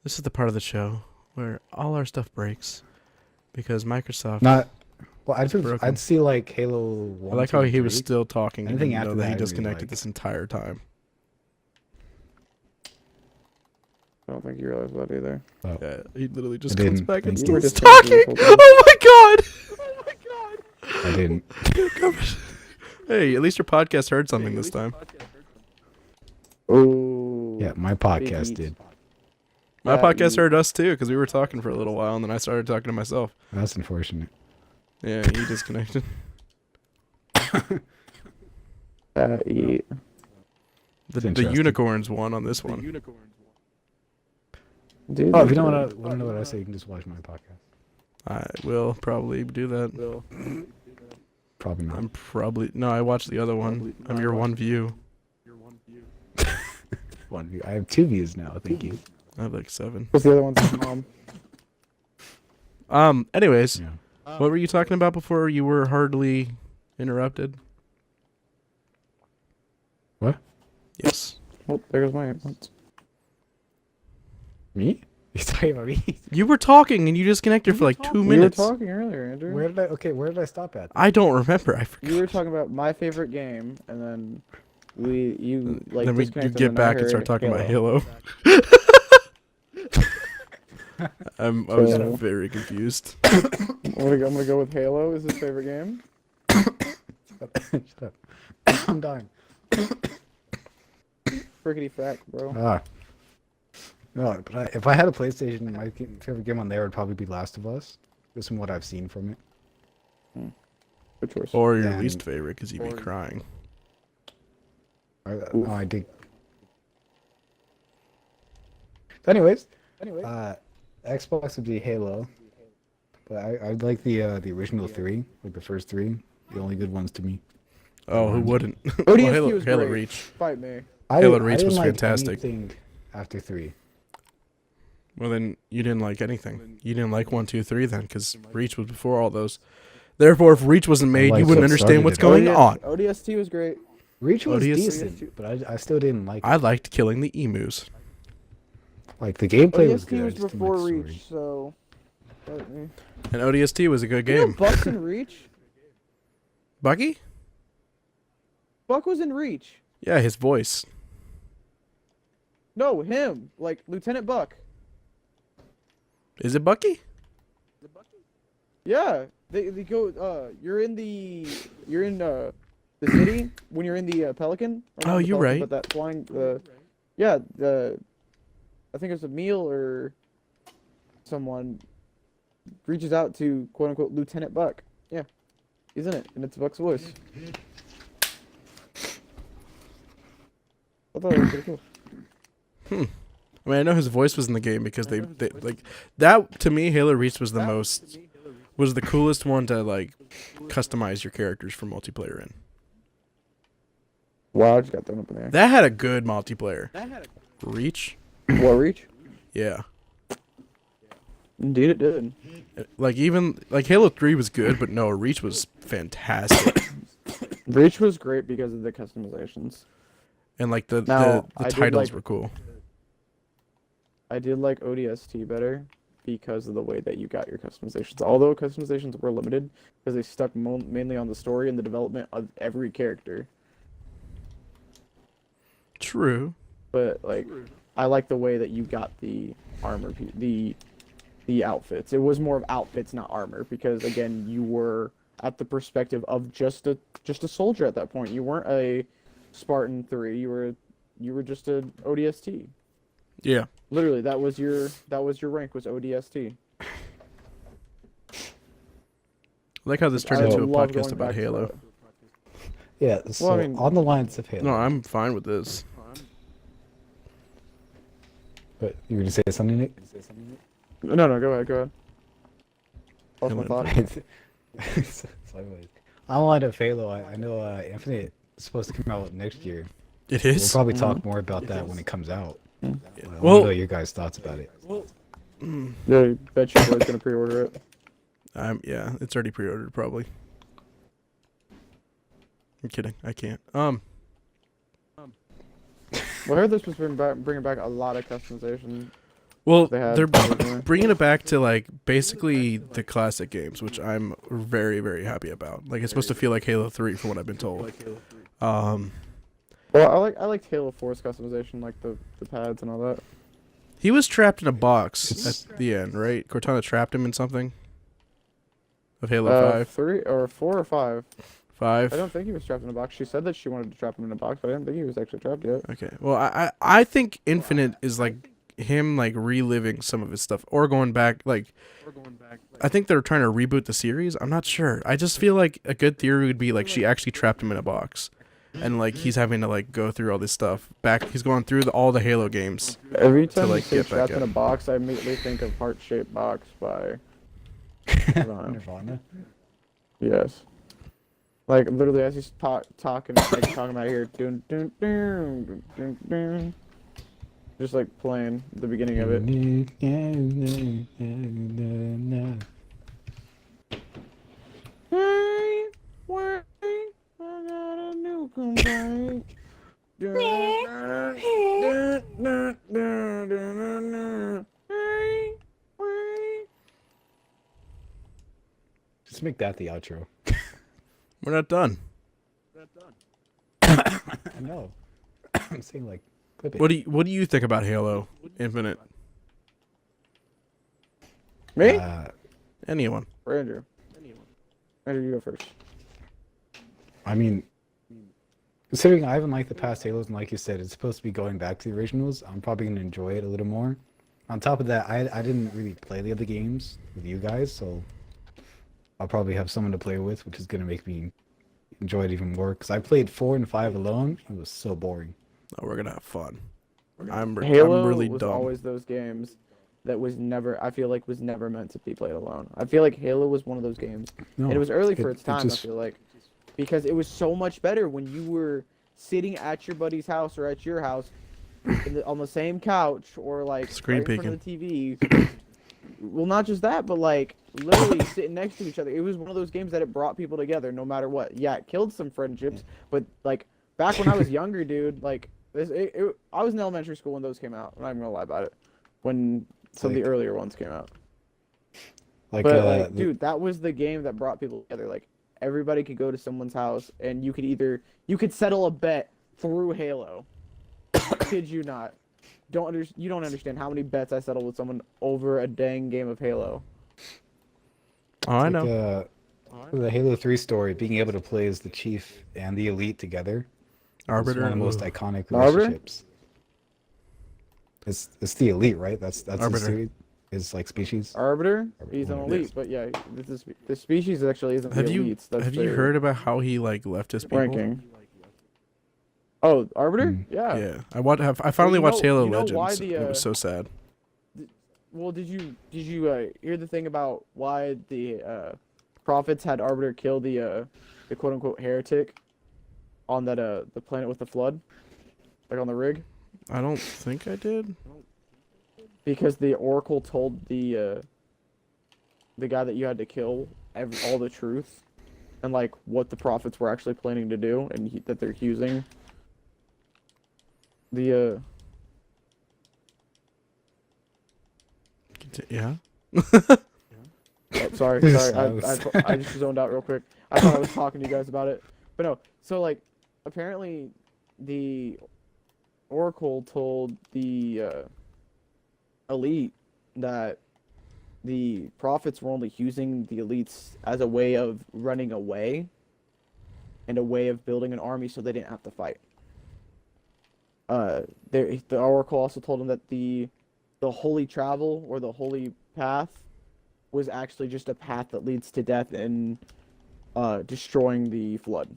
This is the part of the show where all our stuff breaks because Microsoft. not. Well, Broken. I'd see like Halo 1. I like 2, how and he was 3. still talking. and Anything didn't know after that that, he I really disconnected like. this entire time. I don't think you realize that either. Yeah, he literally just I comes didn't. back and Thank You were starts just talking. talking this whole time. Oh my god! Oh my god! I didn't. Hey, at least your podcast heard something this time. Oh. Yeah, my podcast heat. did. My Yeah, podcast you- heard us too because we were talking for a little while and then I started talking to myself. That's unfortunate. Yeah, he disconnected. Eat. The interesting. unicorns won on this one. Dude, Oh, if you don't want to know what I say, you can just watch my podcast. I will probably do that. Probably not. I'm probably no. I watched the other one. I'm your one view. One view. I have 2 views now. Thank you. I have like 7. What's the other one's mom? Anyways, Yeah. what were you talking about before you were hardly interrupted? What? Yes. Oh, there goes my headphones. Me? You talking about me? You were talking and you disconnected for like 2 You were minutes. talking earlier, Andrew. Where did I stop at? I don't remember. I forgot. You were talking about my favorite game, and then you like then you disconnected, get and then I back and start heard talking about Halo. Halo. I was So- very confused. I'm gonna go with Halo. Is his favorite game? Shut up. I'm dying. Frickety frack, bro. Ah. No, but if I had a PlayStation, my favorite game on there would probably be Last of Us. Just from what I've seen from it. Good choice. Or your And- least favorite because you'd be crying. No, I did. Anyways, Xbox would be Halo, but I'd like the original 3, like the first 3, the only good ones to me. Oh, who wouldn't? ODST Halo, was Halo great. Reach. Fight me. Halo Reach didn't was like fantastic. anything after 3. Well, then you didn't like anything. You didn't like 1, 2, 3 then because Reach was before all those. Therefore, if Reach wasn't made, like you wouldn't what understand started what's it. going on. ODST was great. Reach was ODST. decent, but I still didn't like it. I liked killing the emus. Like the gameplay was ODST good. I was just didn't before like the story. Reach, so. Let me- And ODST was a good You know game. Buck's in Reach? Bucky? Buck was in Reach. Yeah, his voice. No, him. Like, Lieutenant Buck. Is it Bucky? Yeah. They go, you're in the city when you're in the Pelican. Or not Oh, the you're Pelican, right. But that flying, yeah, I think it's a meal or someone reaches out to quote unquote Lieutenant Buck. Yeah. He's in it, and it's Buck's voice. I thought it was pretty cool. I mean, I know his voice was in the game because they like that to me. Halo Reach was the coolest one to like customize your characters for multiplayer in. Wow, I just got thrown up in there. That had a good multiplayer. Reach, What, Reach? yeah. Indeed it did. Like even like Halo 3 was good, but no, Reach was fantastic. Reach was great because of the customizations. And like the Now, I did titles like- were cool. I did like ODST better because of the way that you got your customizations. Although customizations were limited because they stuck mainly on the story and the development of every character. True. But like, I like the way that you got the armor, the outfits. It was more of outfits, not armor, because again, you were at the perspective of just a soldier at that point. You weren't a Spartan 3. You were just a ODST. Yeah. Literally, that was your rank was ODST. I like how this turned I into a love podcast going about back to Halo. that. Yeah, so I mean- on the lines of Halo. No, I'm fine with this. But you were gonna say something, Nick? No, go ahead. Lost my thought. On the line of Halo, I know Infinite is supposed to come out next year. It We'll is. probably talk more about that when it comes out. I Well- want to know your guys' thoughts about it. Yeah, bet your boy's gonna pre-order it. Yeah, it's already pre-ordered probably. I'm kidding. I can't. Well, I heard this was bringing back a lot of customization. Well, They had they're originally. bringing it back to like basically the classic games, which I'm very, very happy about. Like it's supposed to feel like Halo 3 from what I've been told. Well, I liked Halo 4's customization, like the pads and all that. He was trapped in a box at the end, right? Cortana trapped him in something of Halo 5. 3 or 4 or 5. 5. I don't think he was trapped in a box. She said that she wanted to trap him in a box, but I didn't think he was actually trapped yet. Okay. Well, I think Infinite is like him like reliving some of his stuff or going back like I think they're trying to reboot the series. I'm not sure. I just feel like a good theory would be like she actually trapped him in a box. And like he's having to like go through all this stuff. He's going through all the Halo games. Every time like, you say get back trapped in a up. box, I immediately think of Heart-Shaped Box by Nirvana. Nirvana. Yes. Like literally as he's talking about here, dun, dun, dun, dun, dun, dun, just like playing the beginning of it. Hey, wait, I got a new complaint. Dun, dun, dun, dun, dun, dun, dun. Hey, wait. Just make that the outro. We're not done. I know. I'm saying like, clip it. What do you think about Halo Infinite? Me? Anyone? Or Andrew? Andrew, you go first. I mean, considering I haven't liked the past Halos, and like you said, it's supposed to be going back to the originals, I'm probably going to enjoy it a little more. On top of that, I didn't really play the other games with you guys, so I'll probably have someone to play with, which is going to make me enjoy it even more. Because I played 4 and 5 alone, it was so boring. Oh, we're gonna have fun. Halo I'm really was dumb. always those games that was never, I feel like, was never meant to be played alone. I feel like Halo was one of those games. No, And it was early for its it time, just- I feel like. Because it was so much better when you were sitting at your buddy's house or at your house on the same couch or like Screen right in front of the TV well, not just that, but like literally sitting next to each other. It was one of those games that it brought people together, no matter what. Yeah, it killed some friendships, but like back when I was younger, dude, like I was in elementary school when those came out. I'm not even gonna lie about it. When some of the earlier ones came out. Like, But like, dude, that was the game that brought people together. Like, everybody could go to someone's house, and you could settle a bet through Halo. Kid you not. You don't understand how many bets I settled with someone over a dang game of Halo. Oh, I know. The Halo 3 story, being able to play as the Chief and the Elite together. Arbiter. It's one of the most iconic Arbiter? relationships. It's the Elite, right? That's Arbiter. His like species. Arbiter, he's an Arbiter. elite, but yeah, the species actually isn't Have the you elites. That's have you their heard about how he like left his people? ranking? Oh, Arbiter? Mm. Yeah. Yeah, I finally you watched know- Halo you know Legends. why and it was so sad. Well, did you hear the thing about why the prophets had Arbiter kill the quote unquote heretic on that the planet with the flood, like on the rig? I don't think I did. Because the Oracle told the guy that you had to kill all the truth, and like what the prophets were actually planning to do, and that they're using the Yeah. oh, sorry, This I just zoned out real quick. I thought I was talking to you guys about it, but no. So like, apparently, the Oracle told the elite that the prophets were only using the elites as a way of running away and a way of building an army so they didn't have to fight. The Oracle also told them that the holy travel or the holy path was actually just a path that leads to death and destroying the flood,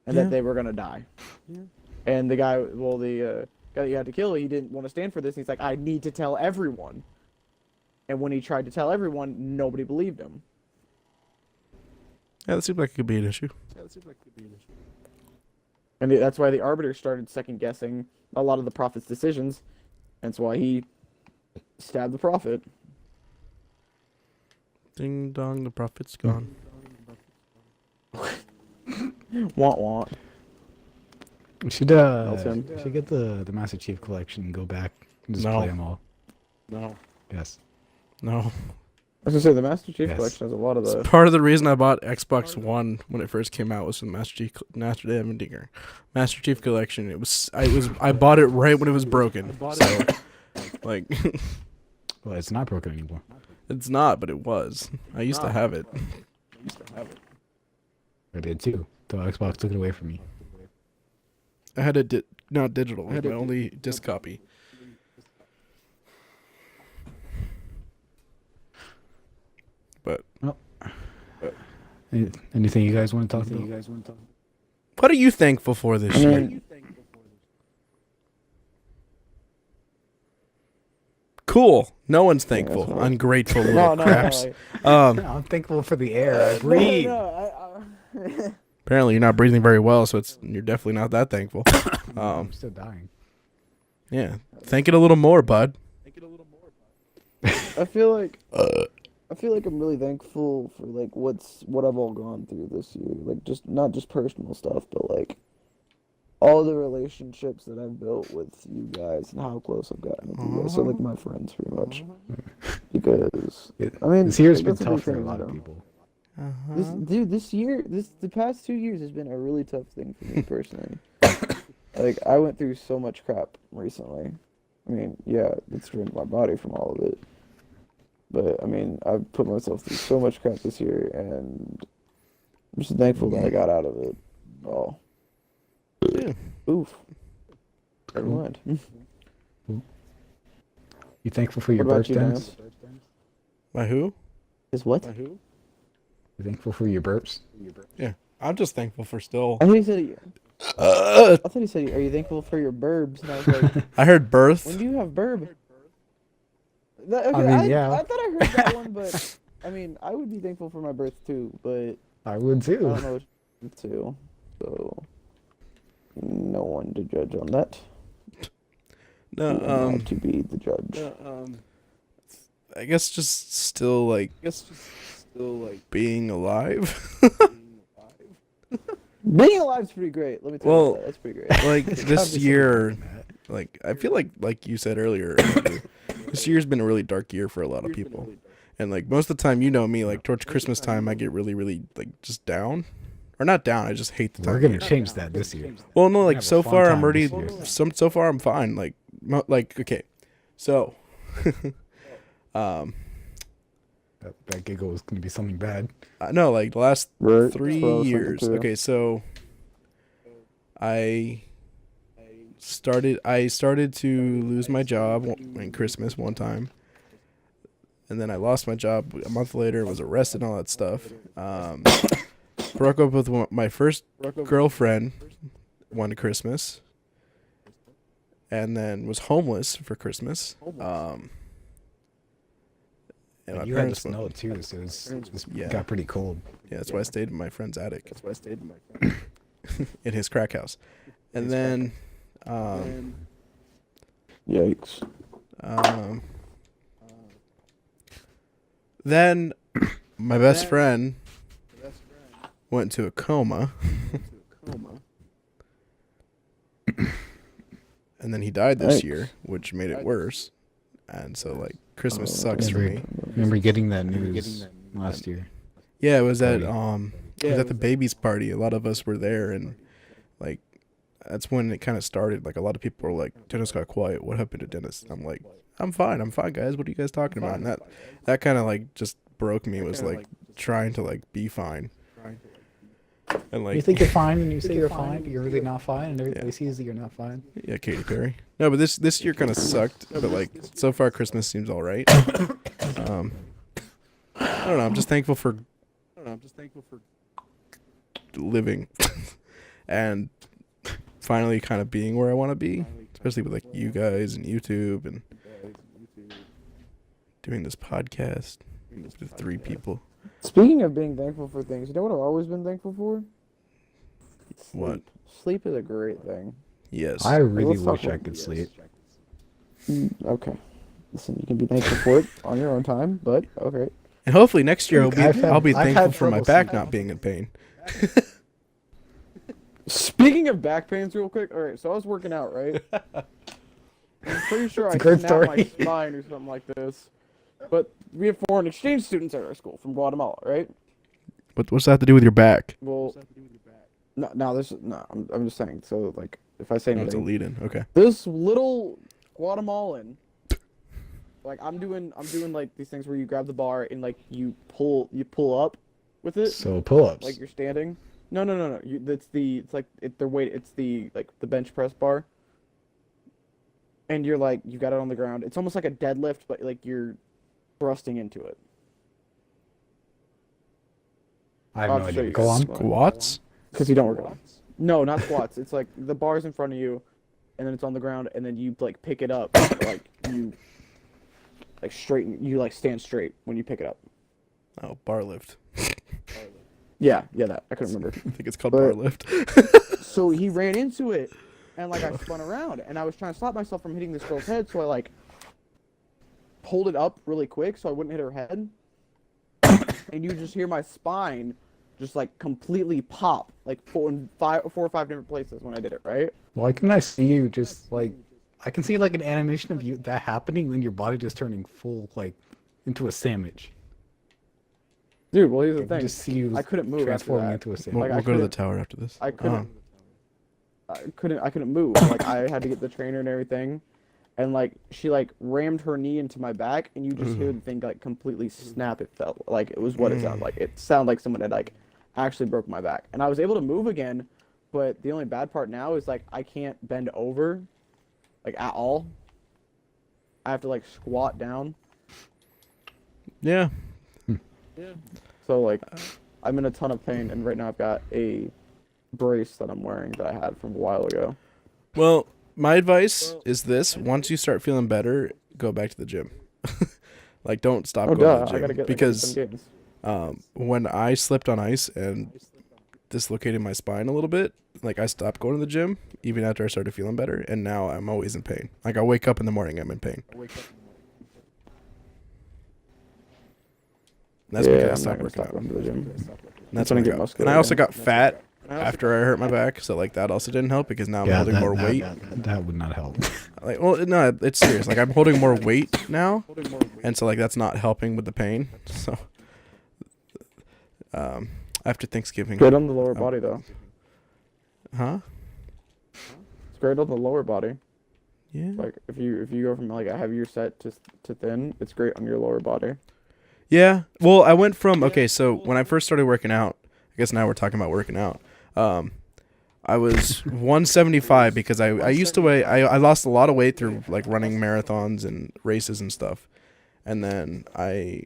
and Yeah. that they were gonna die. Yeah. And the guy, well, the guy that you had to kill, he didn't want to stand for this. And he's like, I need to tell everyone. And when he tried to tell everyone, nobody believed him. Yeah, that seemed like it could be an issue. And that's why the Arbiter started second guessing a lot of the Prophet's decisions. That's why he stabbed the Prophet. Ding dong, the prophet's gone. Want want. We should Nelson. we should get the Master Chief collection and go back and just No. play them all. No. Yes. No. I was gonna say the Master Chief Yes. collection has a lot of the. Part of the reason I bought Xbox One when it first came out was the Master Chief collection. I bought it right when it was broken. So, like, Well, it's not broken anymore. it's not, but it was. I used to have it. I did too. So Xbox took it away from me. I had it not digital. I had my only disc copy. But Anything you guys want to talk about? what are you thankful for this year? Cool. No one's thankful. that's fine. Ungrateful little No, craps. I'm thankful for the air. I breathe. Apparently, you're not breathing very well, so you're definitely not that thankful. I'm still dying. Yeah. Thank it a little more, bud. I feel like I'm really thankful for like what I've all gone through this year. Like just not just personal stuff, but like all the relationships that I've built with you guys and how close I've gotten with you guys. So like my friends pretty much. Because I mean This year's been that's a big tough for a thing, lot you of know? people. The past 2 years has been a really tough thing for me personally. Like I went through so much crap recently. I mean, yeah, it's ruined my body from all of it. But I mean, I've put myself through so much crap this year, and I'm just thankful that I got out of it all. Yeah. Oof. Never Cool. mind. You thankful for your What about burps, you, Dennis? My who? Is what? You thankful for your burps? I'm just thankful for still. I thought he said. I thought he said, "Are you thankful for your burbs?" And I was like, I heard birth. "When do you have burb?" mean, yeah. I thought I heard that one, but I mean, I would be thankful for my birth too, but I would I too. don't know what to. So, no one to judge on that. No, Who am I to be the judge? I guess just still like being alive. Being alive's pretty great. Let me tell you Well, about that. That's pretty great. like It's gotta this be year, something like that. like I feel like you said earlier, Andrew, this year's been a really dark year for a lot of people. And like most of the time, you know me, like towards Christmas time, I get really, really like just down, or not down. I just hate the time. We're of gonna year. change that this year. Well, no, We're like gonna have so a fun far I'm time already this year. so far I'm fine. Like okay, so That giggle is gonna be something bad. no, like the last Right. 3 That's what I was thinking years. too. Okay, so I started to lose my job in Christmas one time, and then I lost my job a month later. Was arrested and all that stuff. Broke up with my first girlfriend one Christmas, and then was homeless for Christmas. And my And you had the parents went, snow too, so it Yeah. got pretty cold. yeah, that's why I stayed in my friend's attic. In his crack house. And then Yikes. then my best friend went into a coma. And then he died this Yikes. year, which made it worse. And so like Christmas sucks for me. Remember getting that news last year? Yeah, it was at Party. it was at the baby's party. A lot of us were there, and like that's when it kind of started. Like a lot of people were like, "Dennis got quiet. What happened to Dennis?" I'm like, I'm fine, guys. What are you guys talking about?" And that kind of like just broke me. Was like trying to like be fine. And like You think you're fine and you say you're fine, but you're really not fine, and everybody Yeah. sees that you're not fine. yeah, Katy Perry. No, but this year kind of sucked. But like so far, Christmas seems all right. I don't know. I'm just thankful for living and finally kind of being where I want to be, especially with like you guys and YouTube and doing this podcast with 3 people. Speaking of being thankful for things, you know what I've always been thankful for? What? Sleep. Sleep is a great thing. Yes. I really let's talk wish I about- could sleep. Okay. Listen, you can be thankful for it on your own time, but okay. And hopefully next year I've had- I'll be I've thankful had for my trouble back sleeping. not being in pain. Speaking of back pains, real quick. All right, so I was working out, right? I'm pretty sure It's I a great snapped my story. spine or something like this. But we have foreign exchange students at our school from Guatemala, right? What's that have to do with your back? Well, I'm just saying. So like, if I say Oh, it's a anything, lead in. Okay. this little Guatemalan, like I'm doing like these things where you grab the bar and like you pull up with it, So pull-ups. like you're standing. No. It's the bench press bar. And you're like, you got it on the ground. It's almost like a deadlift, but like you're thrusting into it. I have I'll no show idea. you Go guys. on. Squats? Because you don't work out. No, not squats. It's like the bar's in front of you, and then it's on the ground, and then you like pick it up, like you like straighten. You like stand straight when you pick it up. Oh, bar lift. Yeah, that I couldn't remember. I think it's called But- bar lift. So he ran into it, and like I spun around, and I was trying to stop myself from hitting this girl's head, so I like pulled it up really quick so I wouldn't hit her head, and you just hear my spine just like completely pop, like 4 or 5 different places when I did it, right? Why can I see you just like... I can see like an animation of you that happening and your body just turning full like into a sandwich. Dude, well here's I the can thing. just see you I couldn't move after transforming that. into a We'll, sandwich. Like, I we'll go to the couldn't- tower after this. I couldn't move. Like I had to get the trainer and everything, and like she like rammed her knee into my back, and you just hear the thing like completely snap. It felt like it was what it sounded like. It sounded like someone had like actually broke my back, and I was able to move again. But the only bad part now is like I can't bend over, like at all. I have to like squat down. Yeah. So like I'm in a ton of pain, and right now I've got a brace that I'm wearing that I had from a while ago. Well, my advice is this: once you start feeling better, go back to the gym. Like, don't stop Oh going duh, to the I gym gotta get because some gains. when I slipped on ice and dislocated my spine a little bit, like I stopped going to the gym even after I started feeling better, and now I'm always in pain. Like I wake up in the morning, I'm in pain. That's yeah, because I I'm not stopped gonna working stop out. going to the gym. And Trying that's to when I get got. muscular And I also again. got fat after I hurt my back, so like that also didn't help because now I'm holding more weight. That would not help. Like, well, no, it's serious. Like I'm holding more weight now, and so like that's not helping with the pain. So, after Thanksgiving, Great on the lower body though. huh? It's great on the lower body. Yeah. Like if you go from like a heavier set to thin, it's great on your lower body. Yeah. Well, I went from okay. So when I first started working out, I guess now we're talking about working out. I was 175 because I used to weigh. I lost a lot of weight through like running marathons and races and stuff, and then I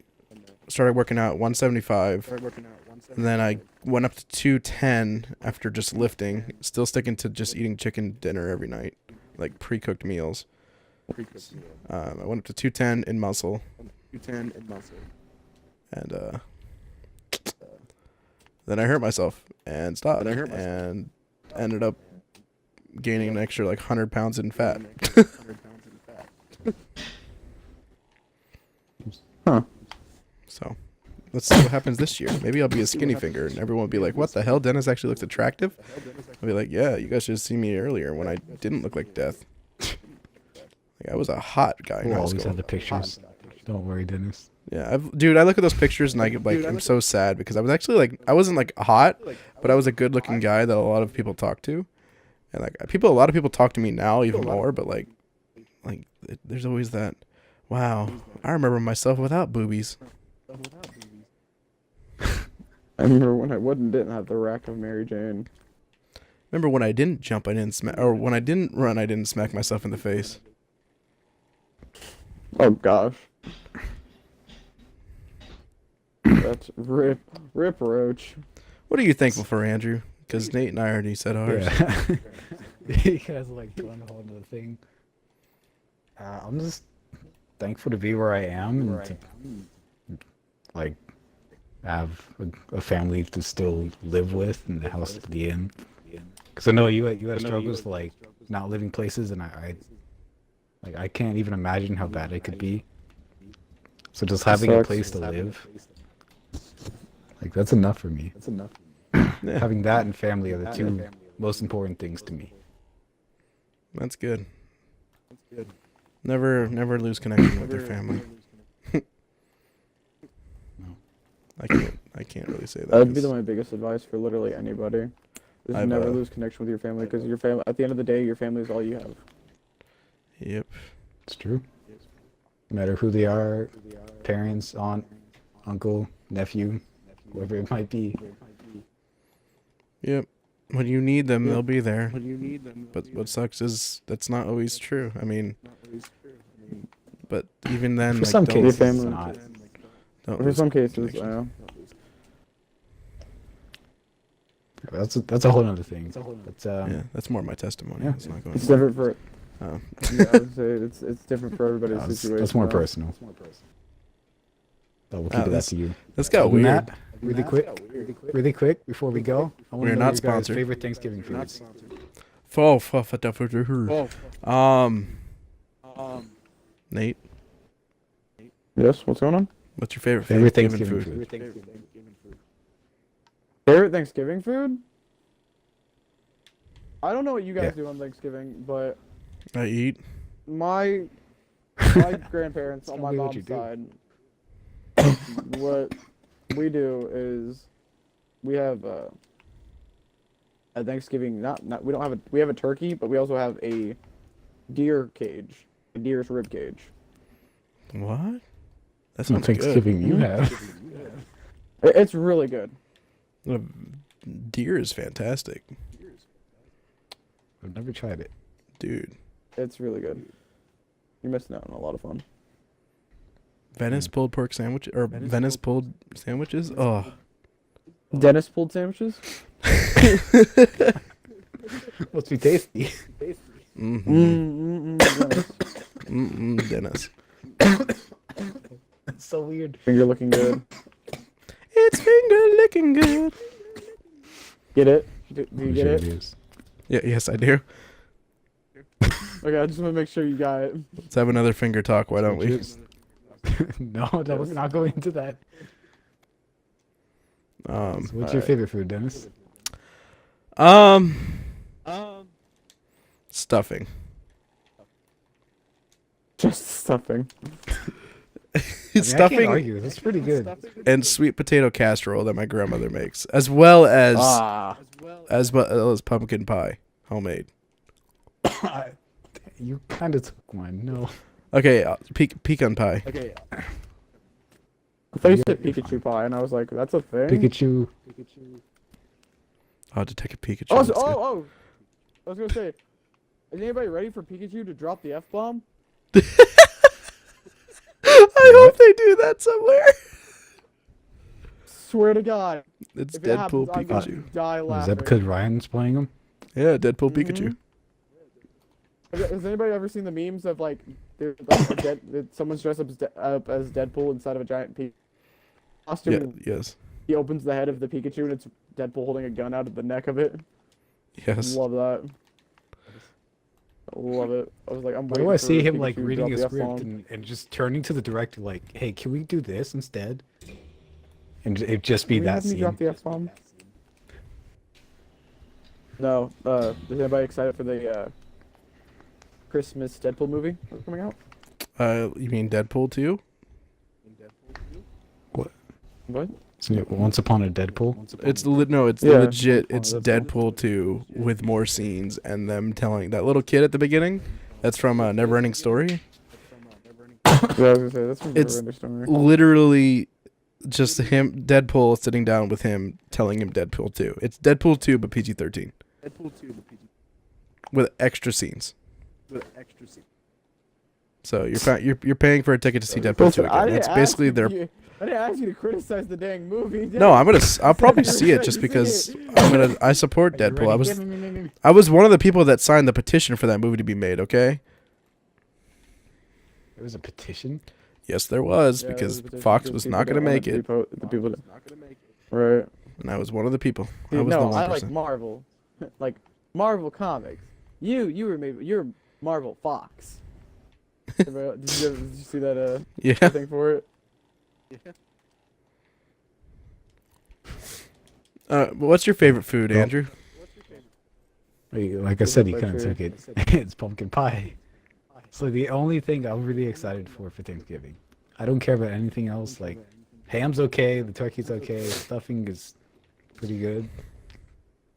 started working out 175. And then I went up to 210 after just lifting, still sticking to just eating chicken dinner every night, like pre-cooked meals. I went up to 210 in muscle. And then I hurt myself and stopped and ended up gaining an extra like 100 pounds in fat. Huh. So let's see what happens this year. Maybe I'll be a skinny finger and everyone will be like, what the hell? Dennis actually looks attractive? I'll be like, yeah, you guys should have seen me earlier when I didn't look like death. Like I was a hot guy in We'll high always school. have the pictures. Don't worry, Dennis. Yeah, dude, I look at those pictures and I get like, I'm so sad because I was actually like, I wasn't like hot, but I was a good looking guy that a lot of people talk to. And like a lot of people talk to me now even more, but like there's always that, wow, I remember myself without boobies. I remember when I didn't have the rack of Mary Jane. Remember when I didn't jump, I didn't smack, or when I didn't run, I didn't smack myself in the face. Oh gosh. That's rip roach. What are you thankful for, Andrew? Because Nate and I already said ours. Yeah. You guys like going a whole other thing. I'm just thankful to be where I am and to like have a family to still live with and the house to be in. Because I know you had struggles like not living places, and I can't even imagine how bad it could be. So just having a sucks. place to live, like that's enough for me. Yeah, Having that and family are the two most important things to me. that's good. Never lose connection with your family. No. I can't really say that. That would be 'cause my biggest advice for literally anybody. Is I've, never lose connection with your family, because your family, at the end of the day, your family is all you have. Yep. It's true. No matter who they are, parents, aunt, uncle, nephew, whoever it might be. Yep. When you need them, they'll be there. But what sucks is that's not always true. I mean, but even then, For like, some don't, cases, family- it's not. don't For lose some cases, connection. That's a whole other thing. But Yeah, that's more my testimony. yeah. It's not going. it's different for. Oh. Yeah, I would say it's different for everybody's situation. that's more though. personal. So we'll keep Oh, that this- to you. Let's go. Other than Weird. that, really quick before we go, I want We're to know not your guys' sponsored. favorite Thanksgiving foods. Nate, Yes, what's going on? what's your favorite Favorite Thanksgiving Thanksgiving food? food. Favorite Thanksgiving food? I don't know what you guys Yeah. do on Thanksgiving, but I eat. my grandparents on Tell my me what mom's you do. side, what we do is we have at Thanksgiving not we don't have we have a turkey, but we also have a deer cage, a deer's rib cage. What? That Some sounds Thanksgiving you have. It's really good. good. Deer is fantastic, I've never tried it. dude. It's really good. You're missing out on a lot of fun. Venice pulled pork sandwich or Venice pulled sandwiches. Oh, Dennis pulled sandwiches. Must be tasty. Dennis. Dennis. That's so weird. Finger looking good. It's finger licking good. Get it? Do you get it? is. Yeah, yes, I do. Okay, I just want to make sure you got it. Let's have another finger talk. Why don't we? No, that was not going into that. So what's your favorite food, Dennis? Um, stuffing. Just stuffing. I mean, I can't Stuffing argue. That's pretty good. and sweet potato casserole that my grandmother makes, as well as pumpkin pie, homemade. You kind of took one. No. Okay, pecan pie. I thought you said Pikachu pie, and I was like, that's a thing? Pikachu. Oh, Detective Pikachu. Oh, that's so, good. oh! I was gonna say, is anybody ready for Pikachu to drop the F-bomb? I hope they do that somewhere. Swear to God. It's If it Deadpool happens, I'm gonna Pikachu. die Is laughing. that because Ryan's playing him? Yeah, Deadpool Pikachu. Has anybody ever seen the memes of like, someone's dressed up as Deadpool inside of a giant costume? Yeah, And yes. he opens the head of the Pikachu and it's Deadpool holding a gun out of the neck of it. Yes. Love that. Love it. I was like, I'm Why waiting do I for see him Pikachu like to reading drop a the script F-bomb. and just turning to the director like, "Hey, can we do this instead?" And it just be Can we that have me scene. drop the F-bomb? No. Is anybody excited for the Christmas Deadpool movie that's coming out? You mean Deadpool 2? What? What? Isn't it Once Upon a Deadpool? It's Yeah. legit. It's Deadpool 2 with more scenes and them telling that little kid at the beginning. That's from Neverending Story. Yeah, I was gonna say that's from It's Neverending Story. literally just him, Deadpool, sitting down with him, telling him Deadpool 2. It's Deadpool 2 but PG-13 with extra scenes. So you're paying for a ticket to see Deadpool 2 again. That's basically their. I didn't ask you to criticize the dang movie. No, I'll probably You're see it excited just to because see it. I support Are you Deadpool. ready? I was one of the people that signed the petition for that movie to be made. Okay. There was a petition. Yes, there was Yeah, there because was a petition Fox because was people not going to don't want make to it, be the people right. and I was one of the people. I Dude, was the no, one I like person. Marvel, like Marvel comics. You're Marvel Fox. Did you see that Yeah. thing for it? What's your favorite food, Well- Andrew? Like I said, you Like kind of your- took it. It's pumpkin pie. So the only thing I'm really excited for Thanksgiving. I don't care about anything else. Like, ham's okay, the turkey's okay, stuffing is pretty good.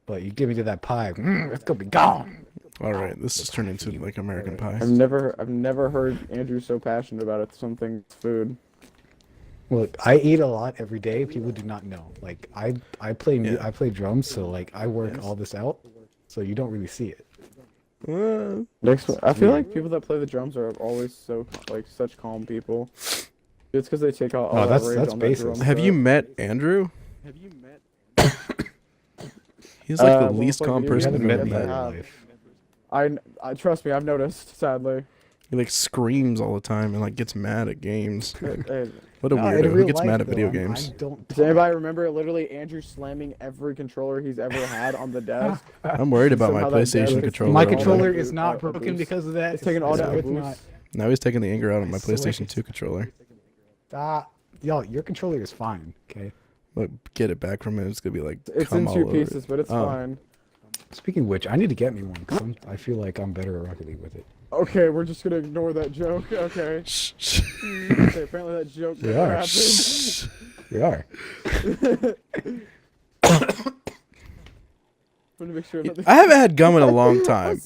But you give me to that pie, it's gonna be gone. All right, this has turned into like American Pie. I've never heard Andrew so passionate about it. Something food. Look, I eat a lot every day. People do not know. Like, I play Yeah. I play drums, so like I work all this out, so you don't really see it. Next one. I feel like people that play the drums are always so like such calm people. It's because they take out all Oh, that that's rage on that basis. drum Have you set. met Andrew? He's like the Well, least fuck, calm you You person haven't I've met met me in in that. real life. I trust me. I've noticed. Sadly. He like screams all the time and like gets mad at games. Hey, What a No, in weirdo. Who real gets life, mad at though, video I games? don't does talk. anybody remember literally Andrew slamming every controller he's ever had on the desk? I'm worried about my Somehow that PlayStation desk is controller. My all that controller boost- is not boost. broken because of that. It's taking all that it's boost. not. Now he's taking the anger out on my I swear. PlayStation 2 controller. Y'all, your controller is fine. Okay. Look, get it back from him. It's gonna be like It's cum in all two over it. pieces, but it's Oh. fine. Speaking of which, I need to get me one because I feel like I'm better at Rocket League with it. Okay, we're just gonna ignore that joke. Okay. Shh, shh. Okay, apparently that joke We never are. happened. Shh. We are. Want to make sure that I haven't had gum in a long time.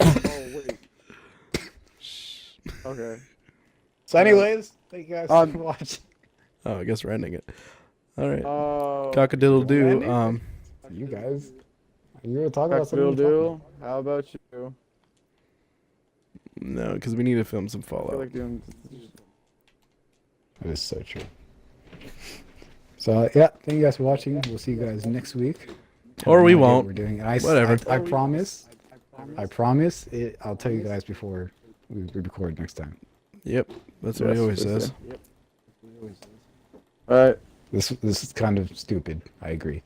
Oh wait. Okay. So, anyways, thank you guys Um, for watching. Oh, I guess we're ending it. All right. Oh. Cockadiddle do. Ending? You guys, you were talking about something. Cock-a-doodle-doo. How about you? No, because we need to film some I feel Fallout. like doing. That is so true. So yeah, thank you guys for watching. We'll see you guys next week. Or we No idea what won't. We're doing. Whatever. I promise. I promise. I'll tell you guys before we record next time. Yep, that's what he always says. Alright. This is kind of stupid. I agree.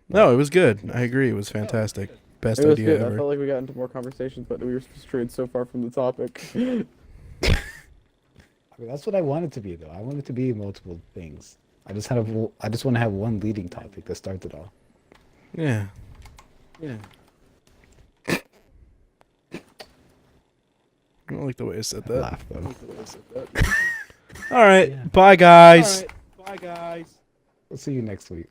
No, it was good. I agree. It was fantastic. Best It was idea good. I ever. felt like we got into more conversations, but we were strayed so far from the topic. I That's what I want it to be, though. I want it to be multiple things. I just want to have one leading topic that starts it all. Yeah. Yeah. I don't like the way I said that. Laugh, though. All right. Yeah. Bye, guys. We'll see you next week.